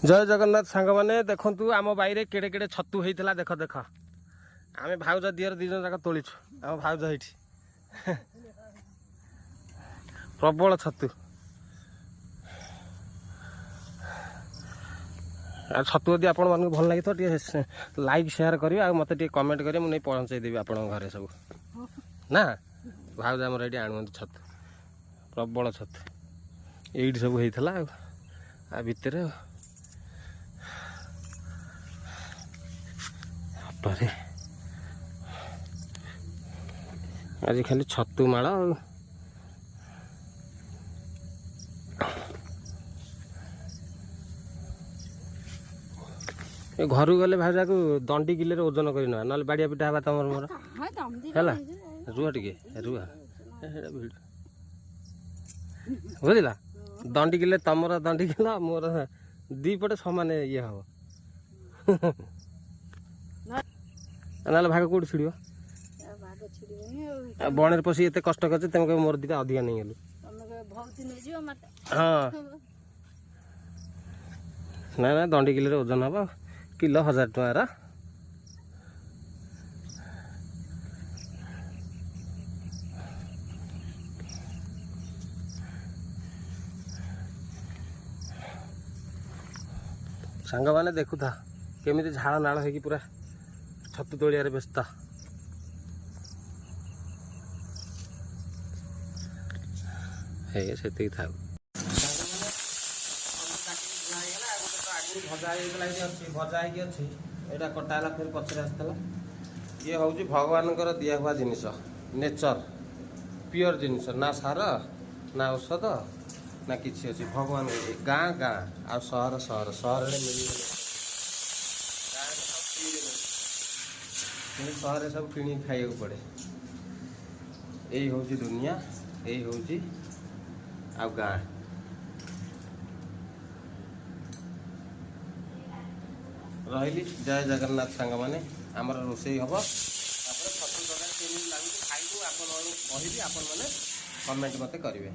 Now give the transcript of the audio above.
जय जगन्नाथ सांग मैंने देखु आम बाईरे केड़े केड़े छतु होता देख देख आम भाउज दिहर दी जन जाक तोलीछु आम भाउज ये प्रबल छतु छतु यदि आपण मन भल लगी तो लाइक शेयर करेंगे आ मत कमेंट करेंगे मुझे पहुँचेदेवी आप घरे सब ना भाउज आमर ये आणु छतु प्रबल छतु ये सब होता आ भितर आज खाली छतु माड़ घर गले भाजा को दंडी किले ओजन कर ना बाड़िया पिटा हवा तुम मोर है रुह टे रुह बुझला दंडी किले तुमर दंडी किला मोर दीपटे सामान ये हम ना भाग कौट छिड़ बण पशि एत कष्ट कर तुम कह मोर दीटा अधिका नहीं गलु हाँ ना ना दंडी किले ओजन हम किलो 1000 टकर सांग मैंने देखुता केमी झाड़ नाड़ हो पूरा छतु तोलिया व्यस्त से था भजा यहाँ कटाला फिर पचर आसला ये हूँ भगवान दिया हुआ जिनिस नेचर प्योर जिनिस ना सार ना औषध ना किसी अच्छी भगवान गाँ गाँ आ सहर सहर सहर मिल सहर सब कि खाई पड़े यही हूँ दुनिया यही हूँ आ गाँ रही जय जगन्नाथ सांग मैंने आमर रोषे हम छतु तरकारी लगे खाइबू आप कमेंट मत करेंगे।